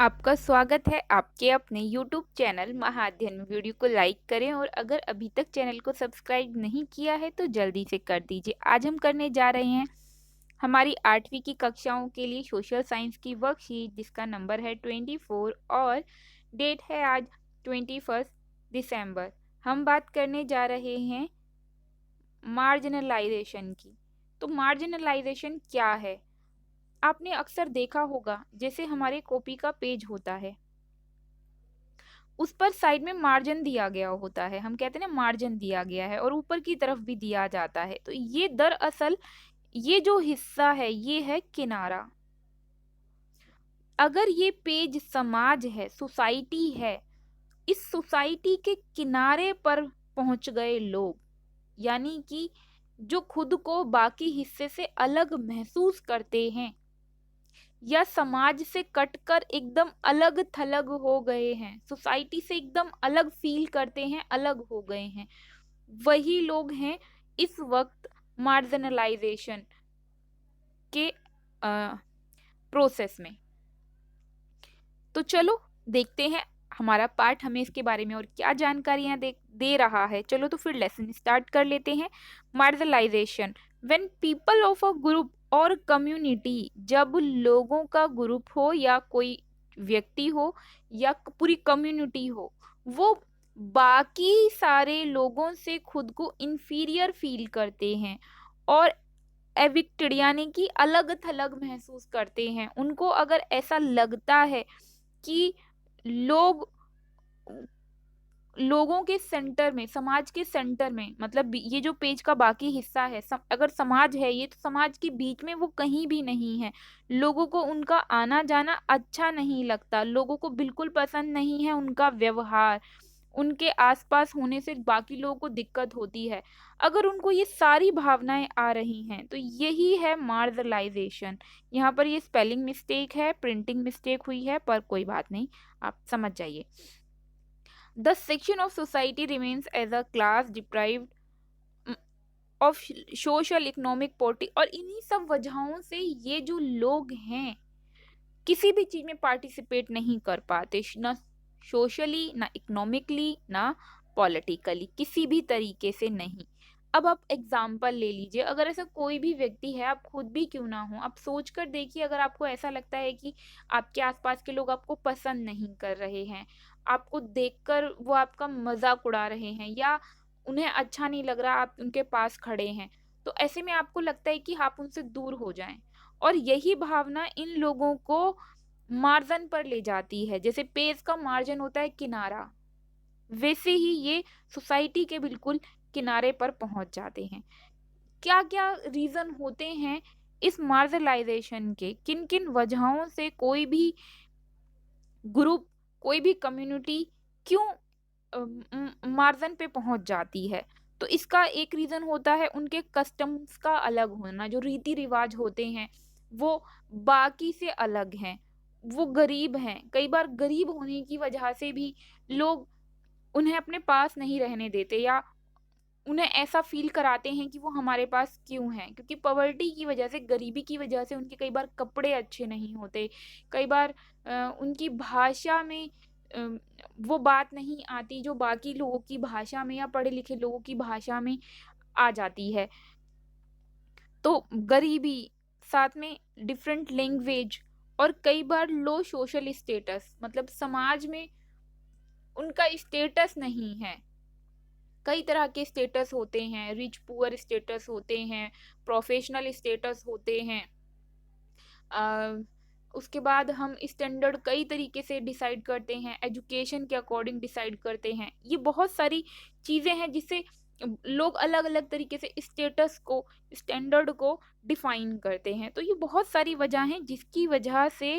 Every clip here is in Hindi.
आपका स्वागत है आपके अपने YouTube चैनल महाअध्ययन में। वीडियो को लाइक करें और अगर अभी तक चैनल को सब्सक्राइब नहीं किया है तो जल्दी से कर दीजिए। आज हम करने जा रहे हैं हमारी 8वीं की कक्षाओं के लिए सोशल साइंस की वर्कशीट, जिसका नंबर है 24 और डेट है आज 21 दिसंबर। हम बात करने जा रहे हैं मार्जिनलाइजेशन की। तो मार्जिनलाइजेशन क्या है? आपने अक्सर देखा होगा, जैसे हमारे कॉपी का पेज होता है, उस पर साइड में मार्जिन दिया गया होता है। हम कहते हैं ना मार्जिन दिया गया है, और ऊपर की तरफ भी दिया जाता है। तो ये दरअसल ये जो हिस्सा है ये है किनारा। अगर ये पेज समाज है, सोसाइटी है, इस सोसाइटी के किनारे पर पहुंच गए लोग, यानी कि जो खुद को बाकी हिस्से से अलग महसूस करते हैं या समाज से कटकर एकदम अलग थलग हो गए हैं, सोसाइटी से एकदम अलग फील करते हैं, अलग हो गए हैं, वही लोग हैं इस वक्त मार्जिनलाइजेशन के प्रोसेस में। तो चलो देखते हैं हमारा पार्ट हमें इसके बारे में और क्या जानकारियां दे रहा है। चलो तो फिर लेसन स्टार्ट कर लेते हैं। Marginalisation, when people of a group और कम्युनिटी, जब लोगों का ग्रुप हो या कोई व्यक्ति हो या पूरी कम्युनिटी हो, वो बाकी सारे लोगों से खुद को इंफीरियर फील करते हैं और एविक्टेड यानी कि अलग थलग महसूस करते हैं। उनको अगर ऐसा लगता है कि लोग लोगों के सेंटर में, समाज के सेंटर में, मतलब ये जो पेज का बाकी हिस्सा है, अगर समाज है ये, तो समाज के बीच में वो कहीं भी नहीं है। लोगों को उनका आना जाना अच्छा नहीं लगता, लोगों को बिल्कुल पसंद नहीं है उनका व्यवहार, उनके आसपास होने से बाकी लोगों को दिक्कत होती है। अगर उनको ये सारी भावनाएं आ रही हैं तो यही है मार्जिनलाइजेशन। यहाँ पर ये स्पेलिंग मिस्टेक है, प्रिंटिंग मिस्टेक हुई है, पर कोई बात नहीं, आप समझ जाइए। The section of society remains as a class deprived of social economic poverty. और इन्हीं सब वजहों से ये जो लोग हैं किसी भी चीज में पार्टिसिपेट नहीं कर पाते, ना सोशली, ना इकोनॉमिकली, ना पॉलिटिकली, किसी भी तरीके से नहीं। अब आप एग्जाम्पल ले लीजिए, अगर ऐसा कोई भी व्यक्ति है, आप खुद भी क्यों ना हो, आप सोच कर देखिए, अगर आपको ऐसा लगता है कि आपके आसपास के लोग आपको पसंद नहीं कर रहे हैं, आपको देखकर वो आपका मजाक उड़ा रहे हैं या उन्हें अच्छा नहीं लग रहा आप उनके पास खड़े हैं, तो ऐसे में आपको लगता है कि आप उनसे दूर हो जाएं। और यही भावना इन लोगों को मार्जिन पर ले जाती है। जैसे पेज का मार्जिन होता है किनारा, वैसे ही ये सोसाइटी के बिल्कुल किनारे पर पहुंच जाते हैं। क्या क्या रीजन होते हैं इस मार्जिनलाइजेशन के, किन किन वजहों से कोई भी ग्रुप, कोई भी कम्युनिटी क्यों मार्जिन पे पहुंच जाती है? तो इसका एक रीजन होता है उनके कस्टम्स का अलग होना, जो रीति रिवाज होते हैं वो बाकी से अलग हैं। वो गरीब हैं, कई बार गरीब होने की वजह से भी लोग उन्हें अपने पास नहीं रहने देते या उन्हें ऐसा फील कराते हैं कि वो हमारे पास क्यों हैं, क्योंकि पॉवर्टी की वजह से, गरीबी की वजह से उनके कई बार कपड़े अच्छे नहीं होते, कई बार उनकी भाषा में अ, वो बात नहीं आती जो बाकी लोगों की भाषा में या पढ़े लिखे लोगों की भाषा में आ जाती है। तो गरीबी, साथ में डिफरेंट लैंग्वेज, और कई बार लो सोशल स्टेटस, मतलब समाज में उनका स्टेटस नहीं है। कई तरह के स्टेटस होते हैं, रिच पुअर स्टेटस होते हैं, प्रोफेशनल स्टेटस होते हैं। उसके बाद हम स्टैंडर्ड कई तरीके से डिसाइड करते हैं, एजुकेशन के अकॉर्डिंग डिसाइड करते हैं। ये बहुत सारी चीज़ें हैं जिससे लोग अलग अलग तरीके से स्टेटस को, स्टैंडर्ड को डिफाइन करते हैं। तो ये बहुत सारी वजह हैं जिसकी वजह से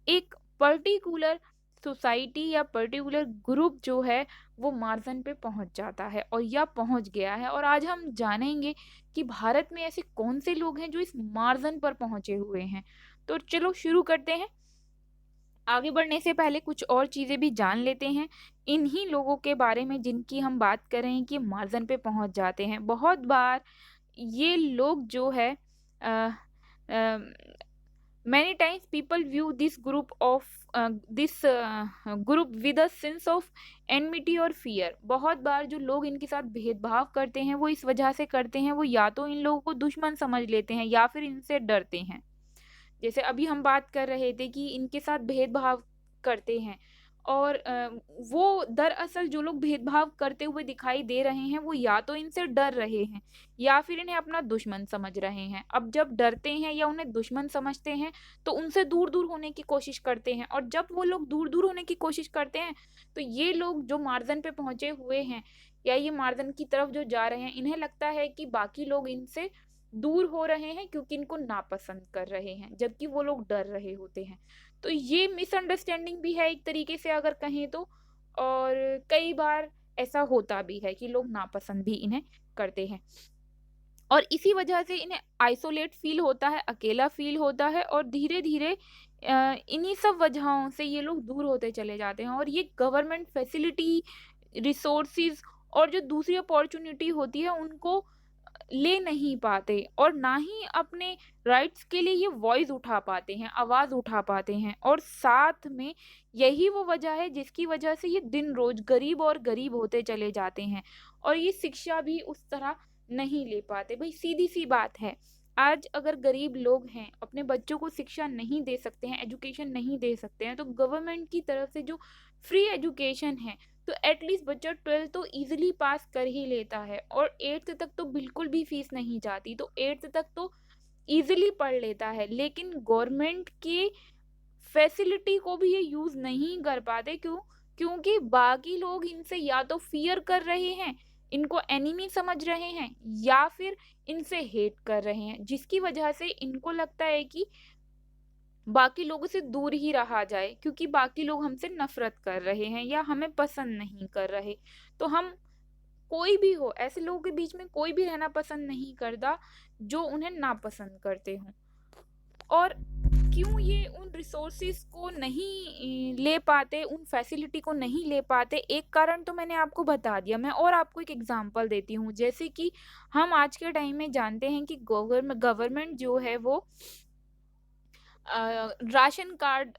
एक पर्टिकुलर सोसाइटी या पर्टिकुलर ग्रुप जो है वो मार्जिन पे पहुंच जाता है और या पहुंच गया है। और आज हम जानेंगे कि भारत में ऐसे कौन से लोग हैं जो इस मार्जिन पर पहुंचे हुए हैं। तो चलो शुरू करते हैं। आगे बढ़ने से पहले कुछ और चीजें भी जान लेते हैं इन्हीं लोगों के बारे में जिनकी हम बात कर रहे हैं कि मार्जिन पे पहुंच जाते हैं। बहुत बार ये लोग जो है अ, अ, Many times people view this group with a sense of enmity और fear. बहुत बार जो लोग इनके साथ भेदभाव करते हैं वो इस वजह से करते हैं, वो या तो इन लोगों को दुश्मन समझ लेते हैं या फिर इनसे डरते हैं। जैसे अभी हम बात कर रहे थे कि इनके साथ भेदभाव करते हैं और वो दरअसल जो लोग भेदभाव करते हुए दिखाई दे रहे हैं वो या तो इनसे डर रहे हैं या फिर इन्हें अपना दुश्मन समझ रहे हैं। अब जब डरते हैं या उन्हें दुश्मन समझते हैं तो उनसे दूर दूर होने की कोशिश करते हैं, और जब वो लोग दूर दूर होने की कोशिश करते हैं तो ये लोग जो मार्जन पे पहुंचे हुए हैं या ये मार्जन की तरफ जो जा रहे हैं, इन्हें लगता है कि बाकी लोग इनसे दूर हो रहे हैं क्योंकि इनको नापसंद कर रहे हैं, जबकि वो लोग डर रहे होते हैं। तो ये मिसअंडरस्टैंडिंग भी है एक तरीके से अगर कहें तो, और कई बार ऐसा होता भी है कि लोग नापसंद भी इन्हें करते हैं और इसी वजह से इन्हें आइसोलेट फील होता है, अकेला फील होता है और धीरे धीरे इन्हीं सब वजहों से ये लोग दूर होते चले जाते हैं। और ये गवर्नमेंट फैसिलिटी, रिसोर्सेज और जो दूसरी अपॉर्चुनिटी होती है उनको ले नहीं पाते और ना ही अपने राइट्स के लिए ये वॉइस उठा पाते हैं, आवाज़ उठा पाते हैं। और साथ में यही वो वजह है जिसकी वजह से ये दिन रोज गरीब और गरीब होते चले जाते हैं और ये शिक्षा भी उस तरह नहीं ले पाते। भाई सीधी सी बात है, आज अगर गरीब लोग हैं अपने बच्चों को शिक्षा नहीं दे सकते हैं, एजुकेशन नहीं दे सकते हैं, तो गवर्नमेंट की तरफ से जो फ्री एजुकेशन है तो एटलीस्ट बच्चा 12th तो इजीली पास कर ही लेता है और 8th तक तो बिल्कुल भी फीस नहीं जाती, तो 8th तक तो इजीली पढ़ लेता है। लेकिन गवर्नमेंट की फैसिलिटी को भी ये यूज नहीं कर पाते। क्यों? क्योंकि बाकी लोग इनसे या तो फियर कर रहे हैं, इनको एनिमी समझ रहे हैं या फिर इनसे हेट कर रहे हैं, जिसकी वजह से इनको लगता है कि बाकी लोगों से दूर ही रहा जाए क्योंकि बाकी लोग हमसे नफरत कर रहे हैं या हमें पसंद नहीं कर रहे। तो हम, कोई भी हो, ऐसे लोगों के बीच में कोई भी रहना पसंद नहीं करता जो उन्हें नापसंद करते हों। और क्यों ये उन रिसोर्सेज को नहीं ले पाते, उन फैसिलिटी को नहीं ले पाते, एक कारण तो मैंने आपको बता दिया। मैं और आपको एक एग्जांपल देती हूँ। जैसे कि हम आज के टाइम में जानते हैं कि गवर्नमेंट जो है वो राशन कार्ड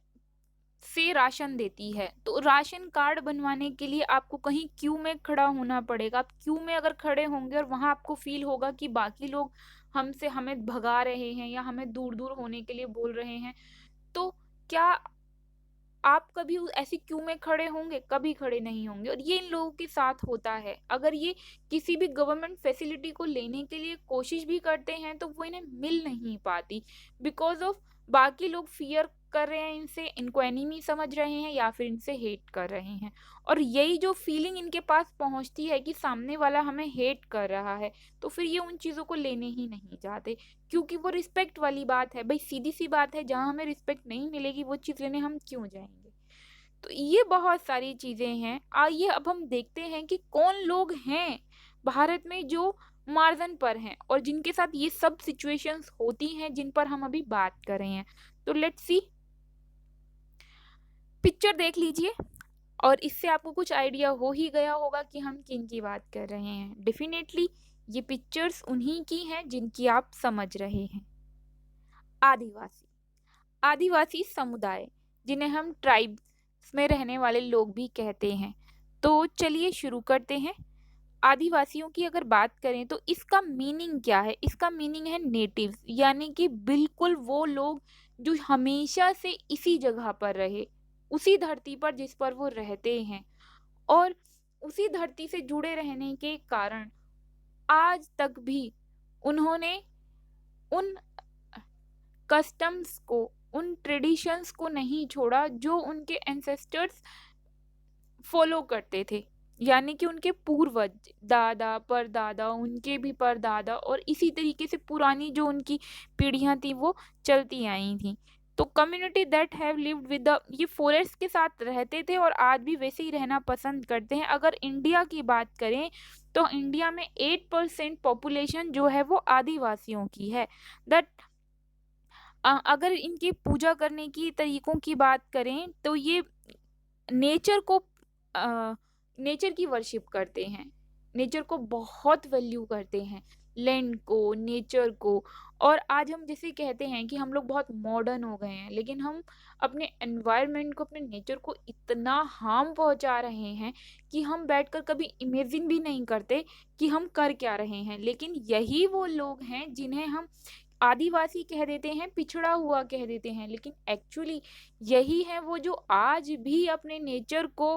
से राशन देती है, तो राशन कार्ड बनवाने के लिए आपको कहीं क्यू में खड़ा होना पड़ेगा। आप क्यू में अगर खड़े होंगे और वहां आपको फील होगा कि बाकी लोग हमसे हमें भगा रहे हैं या हमें दूर दूर होने के लिए बोल रहे हैं, तो क्या आप कभी ऐसी क्यू में खड़े होंगे? कभी खड़े नहीं होंगे। और ये इन लोगों के साथ होता है। अगर ये किसी भी गवर्नमेंट फैसिलिटी को लेने के लिए कोशिश भी करते हैं तो वो इन्हें मिल नहीं पाती, बिकॉज ऑफ बाकी लोग फियर कर रहे हैं इनसे, इनको एनिमी समझ रहे हैं या फिर इनसे हेट कर रहे हैं। और यही जो फीलिंग इनके पास पहुंचती है कि सामने वाला हमें हेट कर रहा है, तो फिर ये उन चीज़ों को लेने ही नहीं चाहते, क्योंकि वो रिस्पेक्ट वाली बात है। भाई सीधी सी बात है, जहाँ हमें रिस्पेक्ट नहीं मिलेगी वो चीज़ लेने हम क्यों जाएंगे? तो ये बहुत सारी चीज़ें हैं। आइए अब हम देखते हैं कि कौन लोग हैं भारत में जो मार्जिन पर हैं और जिनके साथ ये सब सिचुएशंस होती हैं जिन पर हम अभी बात कर रहे हैं। तो लेट्स सी, पिक्चर देख लीजिए और इससे आपको कुछ आइडिया हो ही गया होगा कि हम किन की बात कर रहे हैं। डेफिनेटली ये पिक्चर्स उन्हीं की हैं जिनकी आप समझ रहे हैं। आदिवासी, आदिवासी समुदाय, जिन्हें हम ट्राइब्स में रहने वाले लोग भी कहते हैं। तो चलिए शुरू करते हैं। आदिवासियों की अगर बात करें तो इसका मीनिंग क्या है? इसका मीनिंग है नेटिव्स, यानी कि बिल्कुल वो लोग जो हमेशा से इसी जगह पर रहे, उसी धरती पर जिस पर वो रहते हैं, और उसी धरती से जुड़े रहने के कारण आज तक भी उन्होंने उन कस्टम्स को, उन ट्रेडिशंस को नहीं छोड़ा जो उनके एंसेस्टर्स फॉलो करते थे। यानी कि उनके पूर्वज, दादा परदादा, उनके भी परदादा, और इसी तरीके से पुरानी जो उनकी पीढ़ियां थी वो चलती आई थी। तो community that have lived with the, ये फॉरेस्ट के साथ रहते थे और आज भी वैसे ही रहना पसंद करते हैं। अगर इंडिया की बात करें तो इंडिया में 8% पॉपुलेशन जो है वो आदिवासियों की है। दैट अगर इनकी पूजा करने की तरीकों की बात करें तो ये नेचर को, नेचर की वर्शिप करते हैं, नेचर को बहुत वैल्यू करते हैं। लैंड को, नेचर को। और आज हम जैसे कहते हैं कि हम लोग बहुत मॉडर्न हो गए हैं, लेकिन हम अपने एनवायरनमेंट को, अपने नेचर को इतना हार्म पहुँचा रहे हैं कि हम बैठकर कभी इमेजिन भी नहीं करते कि हम कर क्या रहे हैं। लेकिन यही वो लोग हैं जिन्हें हम आदिवासी कह देते हैं, पिछड़ा हुआ कह देते हैं, लेकिन एक्चुअली यही है वो जो आज भी अपने नेचर को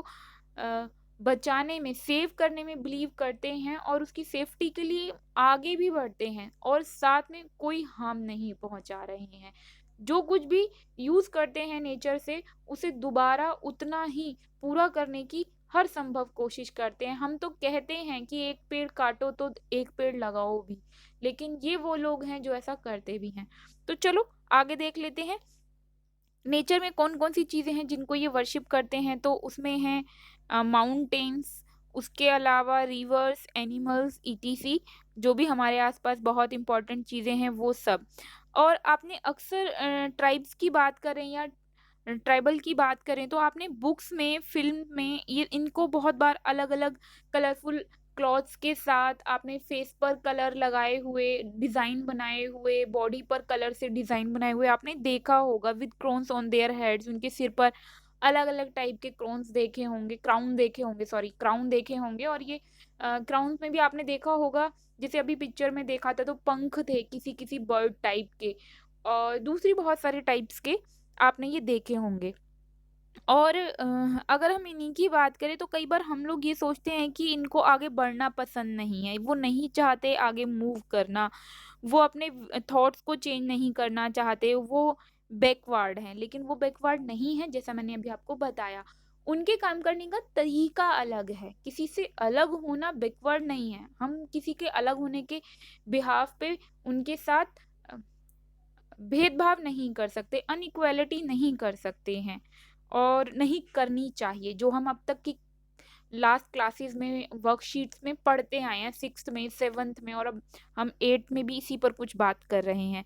अ, बचाने में, सेव करने में बिलीव करते हैं और उसकी सेफ्टी के लिए आगे भी बढ़ते हैं और साथ में कोई हार्म नहीं पहुंचा रहे हैं। जो कुछ भी यूज़ करते हैं नेचर से, उसे दोबारा उतना ही पूरा करने की हर संभव कोशिश करते हैं। हम तो कहते हैं कि एक पेड़ काटो तो एक पेड़ लगाओ भी, लेकिन ये वो लोग हैं जो ऐसा करते भी हैं। तो चलो आगे देख लेते हैं नेचर में कौन कौन सी चीज़ें हैं जिनको ये वर्शिप करते हैं। तो उसमें हैं माउंटेन्स, उसके अलावा रिवर्स, एनिमल्स, ईटीसी, जो भी हमारे आसपास बहुत इंपॉर्टेंट चीज़ें हैं वो सब। और आपने अक्सर ट्राइब्स की बात करें या ट्राइबल की बात करें तो आपने बुक्स में, फिल्म में ये इनको बहुत बार अलग अलग कलरफुल क्लॉथ्स के साथ, आपने फेस पर कलर लगाए हुए, डिजाइन बनाए हुए, बॉडी पर कलर से डिजाइन बनाए हुए आपने देखा होगा, with crowns on their heads. उनके सिर पर अलग अलग टाइप के क्रोन्स देखे होंगे, क्राउन देखे होंगे, सॉरी क्राउन देखे होंगे। और ये क्राउन में भी आपने देखा होगा, जैसे अभी पिक्चर में देखा था तो पंख थे किसी किसी बर्ड टाइप के, और दूसरी बहुत सारे टाइप्स के आपने ये देखे होंगे। और अगर हम इन्हीं की बात करें तो कई बार हम लोग ये सोचते हैं कि इनको आगे बढ़ना पसंद नहीं है, वो नहीं चाहते आगे मूव करना, वो अपने थॉट्स को चेंज नहीं करना चाहते, वो बैकवर्ड हैं। लेकिन वो बैकवर्ड नहीं है, जैसा मैंने अभी आपको बताया। उनके काम करने का तरीका अलग है, किसी से अलग होना बैकवर्ड नहीं है। हम किसी के अलग होने के बिहाफ पे उनके साथ अ, भेदभाव नहीं कर सकते, अनइक्वालिटी नहीं कर सकते हैं और नहीं करनी चाहिए। जो हम अब तक की लास्ट क्लासेस में वर्कशीट्स में पढ़ते आए हैं, सिक्स्थ में, सेवन्थ में, और अब हम एट्थ में भी इसी पर कुछ बात कर रहे हैं।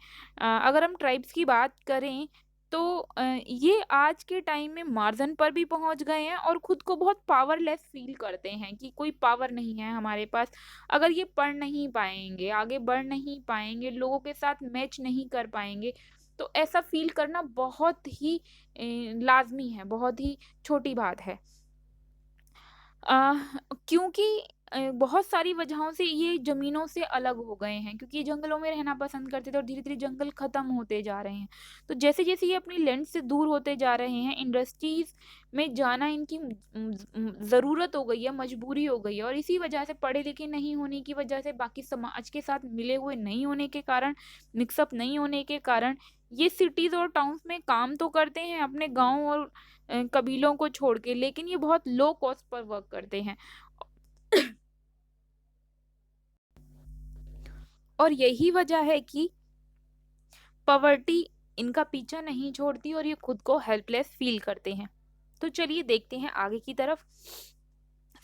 अगर हम ट्राइब्स की बात करें तो ये आज के टाइम में मार्जिन पर भी पहुंच गए हैं और खुद को बहुत पावरलेस फील करते हैं कि कोई पावर नहीं है हमारे पास। अगर ये पढ़ नहीं पाएंगे, आगे बढ़ नहीं पाएंगे, लोगों के साथ मैच नहीं कर पाएंगे, तो ऐसा फील करना बहुत ही लाजमी है, बहुत ही छोटी बात है। अ, क्योंकि बहुत सारी वजहों से ये ज़मीनों से अलग हो गए हैं, क्योंकि ये जंगलों में रहना पसंद करते थे और धीरे-धीरे जंगल ख़त्म होते जा रहे हैं। तो जैसे-जैसे ये अपनी लैंड से दूर होते जा रहे हैं, इंडस्ट्रीज़ में जाना इनकी ज़रूरत हो गई है, मजबूरी हो गई है, और इसी वजह से, पढ़े-लिखे नहीं होने की वजह से, बाकी समाज के साथ मिले हुए नहीं होने के कारण, मिक्स अप नहीं होने के कारण, ये सिटीज़ और टाउन्स में काम तो करते हैं अपने गाँव और कबीलों को छोड़ के, लेकिन ये बहुत लो कॉस्ट पर वर्क करते हैं। और यही वजह है कि पॉवर्टी इनका पीछा नहीं छोड़ती और ये खुद को हेल्पलेस फील करते हैं। तो चलिए देखते हैं आगे की तरफ।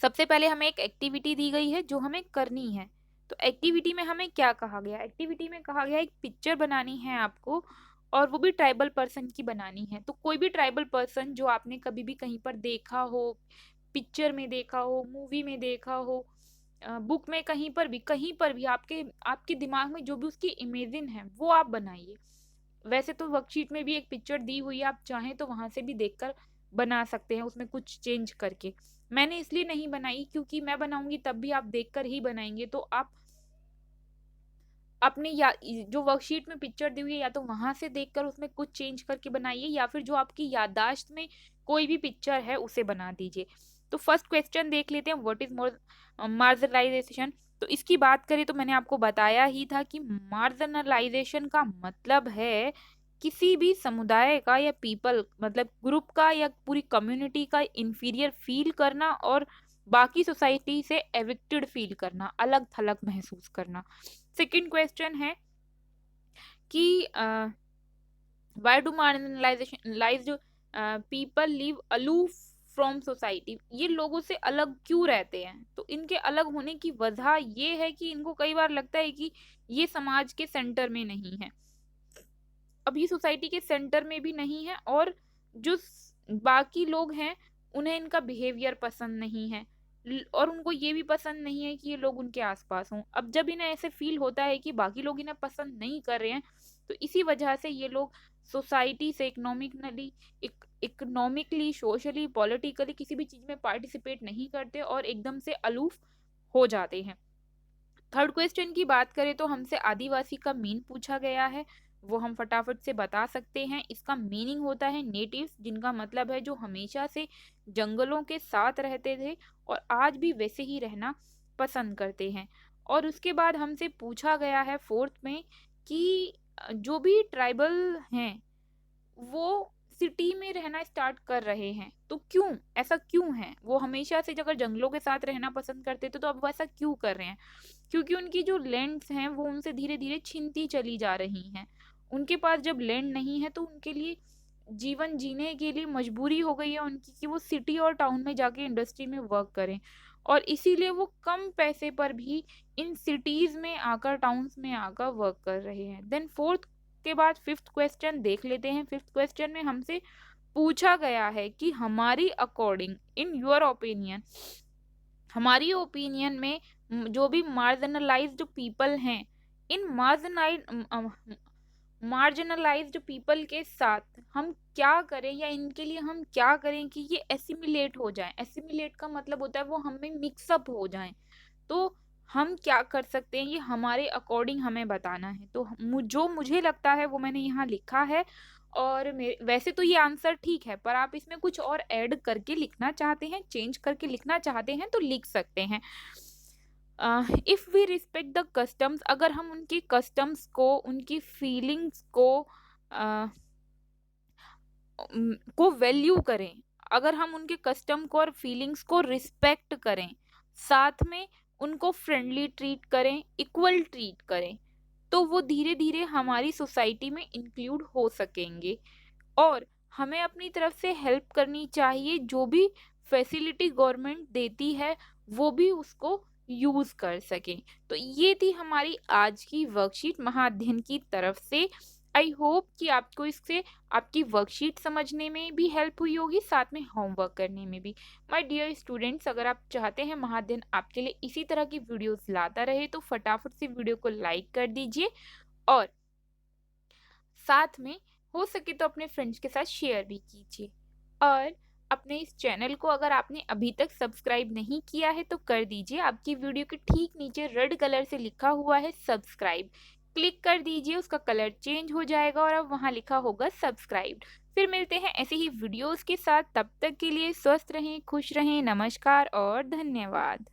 सबसे पहले हमें एक एक्टिविटी दी गई है जो हमें करनी है। तो एक्टिविटी में हमें क्या कहा गया? एक्टिविटी में कहा गया एक पिक्चर बनानी है आपको, और वो भी ट्राइबल पर्सन की बनानी है। तो कोई भी ट्राइबल पर्सन जो आपने कभी भी कहीं पर देखा हो, पिक्चर में देखा हो, मूवी में देखा हो, बुक में, कहीं पर भी आपके आपके दिमाग में जो भी उसकी इमेजिन है वो आप बनाइए। वैसे तो वर्कशीट में भी एक पिक्चर दी हुई है, आप चाहें तो वहां से भी देखकर बना सकते हैं, उसमें कुछ चेंज करके। मैंने इसलिए नहीं बनाई क्योंकि मैं बनाऊंगी तब भी आप देखकर ही बनाएंगे, तो आप अपने या जो वर्कशीट में पिक्चर दी हुई है या तो वहां से देखकर उसमें कुछ चेंज करके बनाइए, या फिर जो आपकी याददाश्त में कोई भी पिक्चर है उसे बना दीजिए। तो फर्स्ट क्वेश्चन देख लेते हैं, व्हाट इज मार्जिनलाइजेशन। तो इसकी बात करें तो मैंने आपको बताया ही था कि मार्जिनलाइजेशन का मतलब है किसी भी समुदाय का या पीपल, मतलब ग्रुप का या पूरी कम्युनिटी का इंफीरियर फील करना और बाकी सोसाइटी से एविक्टेड फील करना, अलग थलग महसूस करना। सेकंड क्वेश्चन है कि why do marginalised people live aloof from society. ये लोगों से अलग क्यों रहते हैं? तो इनके अलग होने की वजह ये है कि इनको कई बार लगता है कि ये समाज के सेंटर में नहीं है। अब ये सोसाइटी के सेंटर में भी नहीं है, और जो बाकी लोग हैं उन्हें इनका बिहेवियर पसंद नहीं है। और उनको ये भी पसंद नहीं है कि ये लोग उनके आसपास हों। अब जब इन्हें ऐसे फील होता है कि बाकी लोग इन्हें पसंद नहीं कर रहे हैं, तो इसी वजह से ये लोग सोसाइटी से इकोनॉमिकली, सोशली, पॉलिटिकली किसी भी चीज़ में पार्टिसिपेट नहीं करते और एकदम से अलूफ हो जाते हैं। थर्ड क्वेश्चन की बात करें तो हमसे आदिवासी का मीन पूछा गया है, वो हम फटाफट से बता सकते हैं। इसका मीनिंग होता है नेटिव्स, जिनका मतलब है जो हमेशा से जंगलों के साथ रहते थे और आज भी वैसे ही रहना पसंद करते हैं। और उसके बाद हमसे पूछा गया है फोर्थ में कि जो भी ट्राइबल हैं वो सिटी में रहना स्टार्ट कर रहे हैं, तो क्यों, ऐसा क्यों है? वो हमेशा से अगर जंगलों के साथ रहना पसंद करते थे तो अब वो ऐसा क्यों कर रहे हैं? क्योंकि उनकी जो लैंड्स हैं वो उनसे धीरे धीरे छीनती चली जा रही हैं। उनके पास जब लैंड नहीं है तो उनके लिए जीवन जीने के लिए मजबूरी हो गई है उनकी कि वो सिटी और टाउन में जाके इंडस्ट्री में वर्क करें, और इसीलिए वो कम पैसे पर भी इन सिटीज में आकर, टाउन्स में आकर वर्क कर रहे हैं। देन फोर्थ के बाद फिफ्थ क्वेश्चन देख लेते हैं। फिफ्थ क्वेश्चन में हमसे पूछा गया है कि हमारी अकॉर्डिंग, इन योर ओपिनियन, हमारी ओपिनियन में जो भी मार्जिनलाइज्ड पीपल हैं, इन मार्जिनलाइज्ड पीपल के साथ हम क्या करें, या इनके लिए हम क्या करें कि ये एसिमिलेट हो जाएं। एसिमिलेट का मतलब होता है वो हमें मिक्सअप हो जाएं। तो हम क्या कर सकते हैं, ये हमारे अकॉर्डिंग हमें बताना है। तो जो मुझे लगता है वो मैंने यहाँ लिखा है। और वैसे तो ये आंसर ठीक है, पर आप इसमें कुछ और ऐड करके लिखना चाहते हैं, चेंज करके लिखना चाहते हैं तो लिख सकते हैं। If we respect the customs, अगर हम उनकी कस्टम्स को, उनकी फीलिंग्स को वैल्यू करें, अगर हम उनके कस्टम को और फीलिंग्स को रिस्पेक्ट करें, साथ में उनको फ्रेंडली ट्रीट करें, इक्वल ट्रीट करें, तो वो धीरे धीरे हमारी सोसाइटी में इंक्लूड हो सकेंगे। और हमें अपनी तरफ से हेल्प करनी चाहिए, जो भी फैसिलिटी गवर्नमेंट देती है वो भी उसको यूज कर सकें। तो ये थी हमारी आज की वर्कशीट महाअध्ययन की तरफ से। आई होप कि आपको इससे आपकी वर्कशीट समझने में भी हेल्प हुई होगी, साथ में होमवर्क करने में भी। माय डियर स्टूडेंट्स, अगर आप चाहते हैं महाअध्ययन आपके लिए इसी तरह की वीडियोस लाता रहे तो फटाफट से वीडियो को लाइक कर दीजिए, और साथ में हो सके तो अपने फ्रेंड्स के साथ शेयर भी कीजिए। और अपने इस चैनल को अगर आपने अभी तक सब्सक्राइब नहीं किया है तो कर दीजिए। आपकी वीडियो के ठीक नीचे रेड कलर से लिखा हुआ है सब्सक्राइब, क्लिक कर दीजिए, उसका कलर चेंज हो जाएगा और अब वहाँ लिखा होगा सब्सक्राइब। फिर मिलते हैं ऐसे ही वीडियोस के साथ, तब तक के लिए स्वस्थ रहें, खुश रहें, नमस्कार और धन्यवाद।